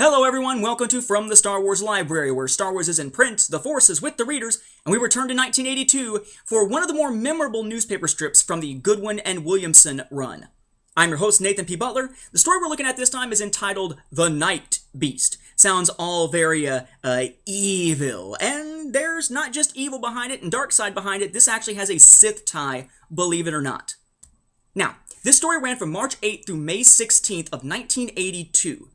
Hello everyone, welcome to From the Star Wars Library, where Star Wars is in print, the Force is with the readers, and we return to 1982 for one of the more memorable newspaper strips from the Goodwin and Williamson run. I'm your host, Nathan P. Butler. The story we're looking at this time is entitled The Night Beast. Sounds all very evil, and there's not just evil behind it and dark side behind it. This actually has a Sith tie, believe it or not. Now, this story ran from March 8th through May 16th of 1982.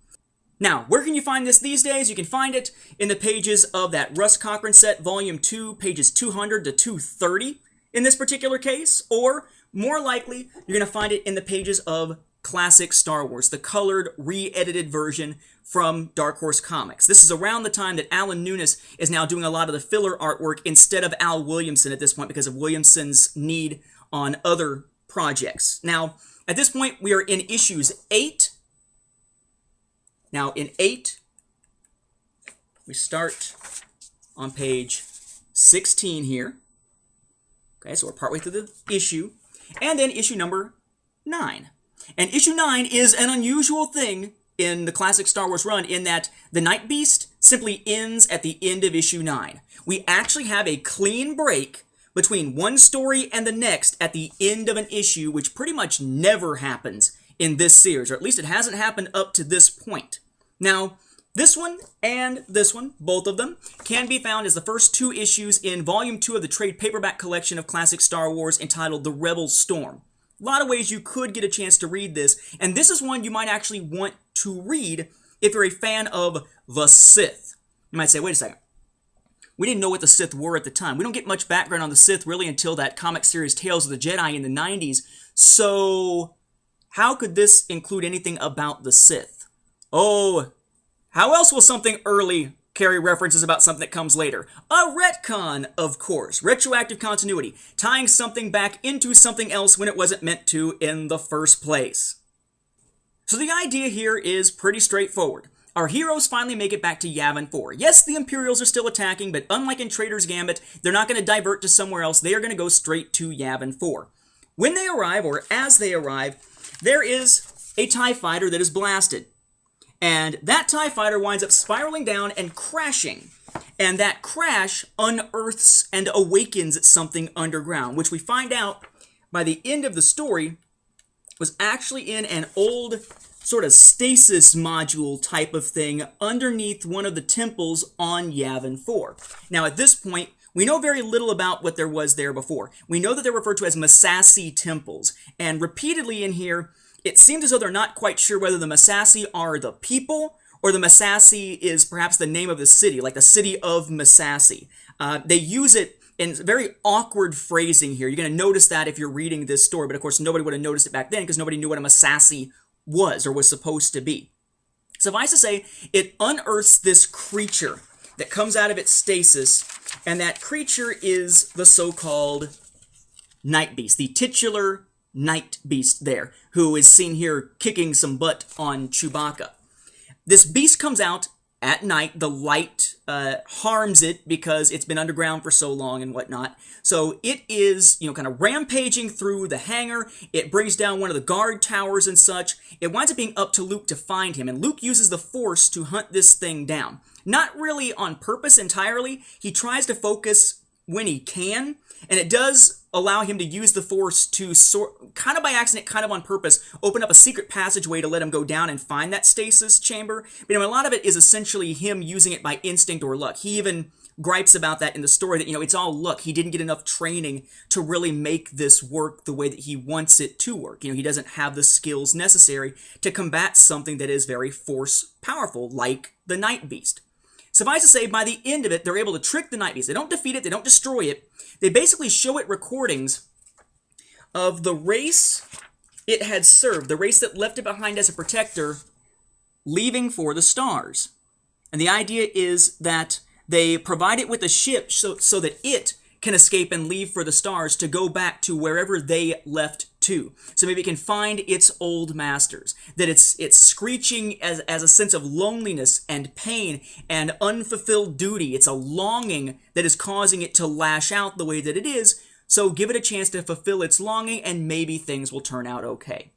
Now, where can you find this these days? You can find it in the pages of that Russ Cochran set, Volume 2, pages 200 to 230 in this particular case, or more likely, you're going to find it in the pages of Classic Star Wars, the colored, re-edited version from Dark Horse Comics. This is around the time that Alan Nunes is now doing a lot of the filler artwork instead of Al Williamson at this point because of Williamson's need on other projects. Now, at this point, we are in issues 8. Now, in 8, we start on page 16 here. Okay, so we're partway through the issue. And then issue number 9. And issue 9 is an unusual thing in the classic Star Wars run in that the Night Beast simply ends at the end of issue 9. We actually have a clean break between one story and the next at the end of an issue, which pretty much never happens in this series, or at least it hasn't happened up to this point. Now, this one and this one, both of them, can be found as the first 2 issues in Volume 2 of the trade paperback collection of classic Star Wars entitled The Rebel Storm. A lot of ways you could get a chance to read this, and this is one you might actually want to read if you're a fan of the Sith. You might say, wait a second. We didn't know what the Sith were at the time. We don't get much background on the Sith really until that comic series Tales of the Jedi in the 90s, so how could this include anything about the Sith? Oh, how else will something early carry references about something that comes later? A retcon, of course. Retroactive continuity. Tying something back into something else when it wasn't meant to in the first place. So the idea here is pretty straightforward. Our heroes finally make it back to Yavin 4. Yes, the Imperials are still attacking, but unlike in Traitor's Gambit, they're not going to divert to somewhere else. They are going to go straight to Yavin 4. When they arrive, or as they arrive, there is a TIE fighter that is blasted. And that TIE fighter winds up spiraling down and crashing. And that crash unearths and awakens something underground, which we find out by the end of the story was actually in an old sort of stasis module type of thing underneath one of the temples on Yavin 4. Now at this point, we know very little about what there was there before. We know that they're referred to as Massassi temples. And repeatedly in here, it seems as though they're not quite sure whether the Massassi are the people or the Massassi is perhaps the name of the city, like the city of Massassi. They use it in very awkward phrasing here. You're going to notice that if you're reading this story, but of course nobody would have noticed it back then because nobody knew what a Massassi was or was supposed to be. Suffice to say, it unearths this creature that comes out of its stasis, and that creature is the so-called Night Beast, the titular Night Beast there, who is seen here kicking some butt on Chewbacca. This beast comes out at night. The light harms it because it's been underground for so long and whatnot. So it is, kind of rampaging through the hangar. It brings down one of the guard towers and such. It winds up being up to Luke to find him, and Luke uses the Force to hunt this thing down. Not really on purpose entirely. He tries to focus when he can, and it does allow him to use the Force to, kind of by accident, kind of on purpose, open up a secret passageway to let him go down and find that stasis chamber. But a lot of it is essentially him using it by instinct or luck. He even gripes about that in the story that, it's all luck. He didn't get enough training to really make this work the way that he wants it to work. He doesn't have the skills necessary to combat something that is very Force powerful, like the Night Beast. Suffice to say, by the end of it, they're able to trick the Night Beast. They don't defeat it, they don't destroy it. They basically show it recordings of the race it had served, the race that left it behind as a protector, leaving for the stars. And the idea is that they provide it with a ship so that it can escape and leave for the stars to go back to wherever they left to. So maybe it can find its old masters. That it's screeching as a sense of loneliness and pain and unfulfilled duty. It's a longing that is causing it to lash out the way that it is. So give it a chance to fulfill its longing and maybe things will turn out okay.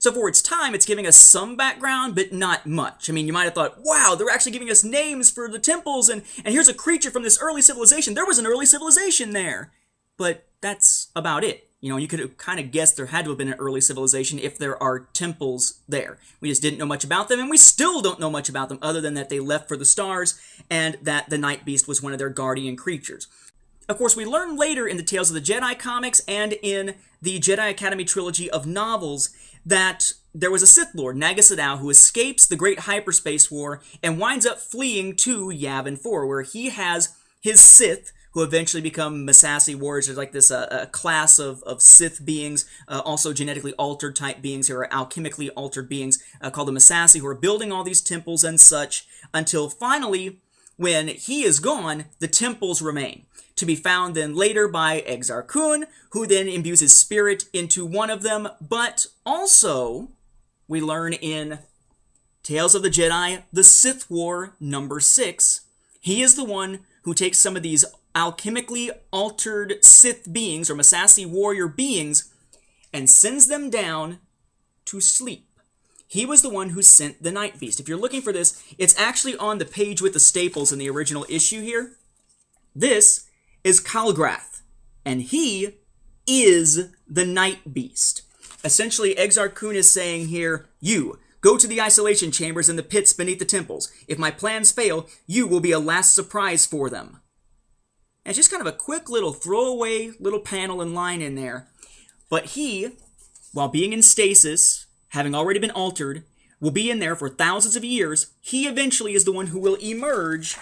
So for its time, it's giving us some background, but not much. I mean, you might have thought, wow, they're actually giving us names for the temples, and here's a creature from this early civilization. There was an early civilization there. But that's about it. You know, you could have kind of guessed there had to have been an early civilization if there are temples there. We just didn't know much about them, and we still don't know much about them other than that they left for the stars and that the Night Beast was one of their guardian creatures. Of course, we learn later in the Tales of the Jedi comics and in the Jedi Academy trilogy of novels that there was a Sith Lord, Naga Sadow, who escapes the Great Hyperspace War and winds up fleeing to Yavin 4, where he has his Sith, who eventually become Massassi warriors. There's like this a class of Sith beings, also genetically altered type beings, who are alchemically altered beings, called the Massassi, who are building all these temples and such, until finally, when he is gone, the temples remain. To be found then later by Exar Kun, who then imbues his spirit into one of them, but also, we learn in Tales of the Jedi, the Sith War number 6, he is the one who takes some of these alchemically altered Sith beings, or Massassi warrior beings, and sends them down to sleep. He was the one who sent the Night Beast. If you're looking for this, it's actually on the page with the staples in the original issue here. This is Kalgrath, and he is the Night Beast. Essentially, Exar Kun is saying here, you, go to the isolation chambers in the pits beneath the temples. If my plans fail, you will be a last surprise for them. And it's just kind of a quick little throwaway little panel and line in there. But he, while being in stasis, having already been altered, will be in there for thousands of years. He eventually is the one who will emerge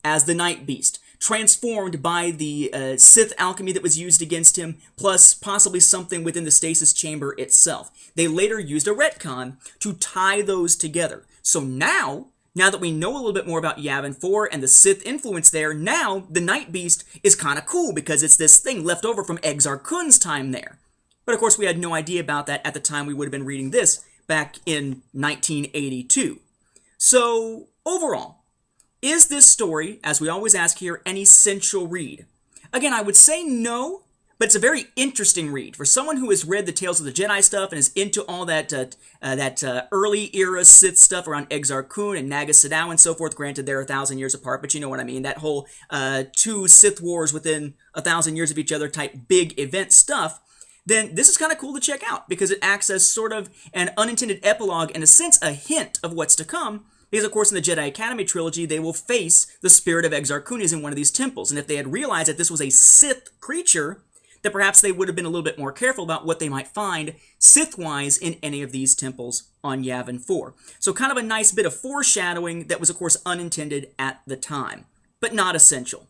as the Night Beast, transformed by the Sith alchemy that was used against him, plus possibly something within the stasis chamber itself. They later used a retcon to tie those together. So now that we know a little bit more about Yavin 4 and the Sith influence there, now the Night Beast is kind of cool because it's this thing left over from Exar Kun's time there. But of course we had no idea about that at the time we would have been reading this back in 1982. So overall, is this story, as we always ask here, an essential read? Again, I would say no, but it's a very interesting read. For someone who has read the Tales of the Jedi stuff and is into all that early era Sith stuff around Exar Kun and Naga Sadow and so forth, granted they're 1,000 years apart, but you know what I mean, that whole two Sith wars within 1,000 years of each other type big event stuff, then this is kind of cool to check out because it acts as sort of an unintended epilogue, in a sense, a hint of what's to come. Because, of course, in the Jedi Academy trilogy, they will face the spirit of Exar Kun in one of these temples. And if they had realized that this was a Sith creature, that perhaps they would have been a little bit more careful about what they might find Sith-wise in any of these temples on Yavin 4. So kind of a nice bit of foreshadowing that was, of course, unintended at the time, but not essential.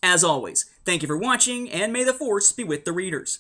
As always, thank you for watching, and may the Force be with the readers.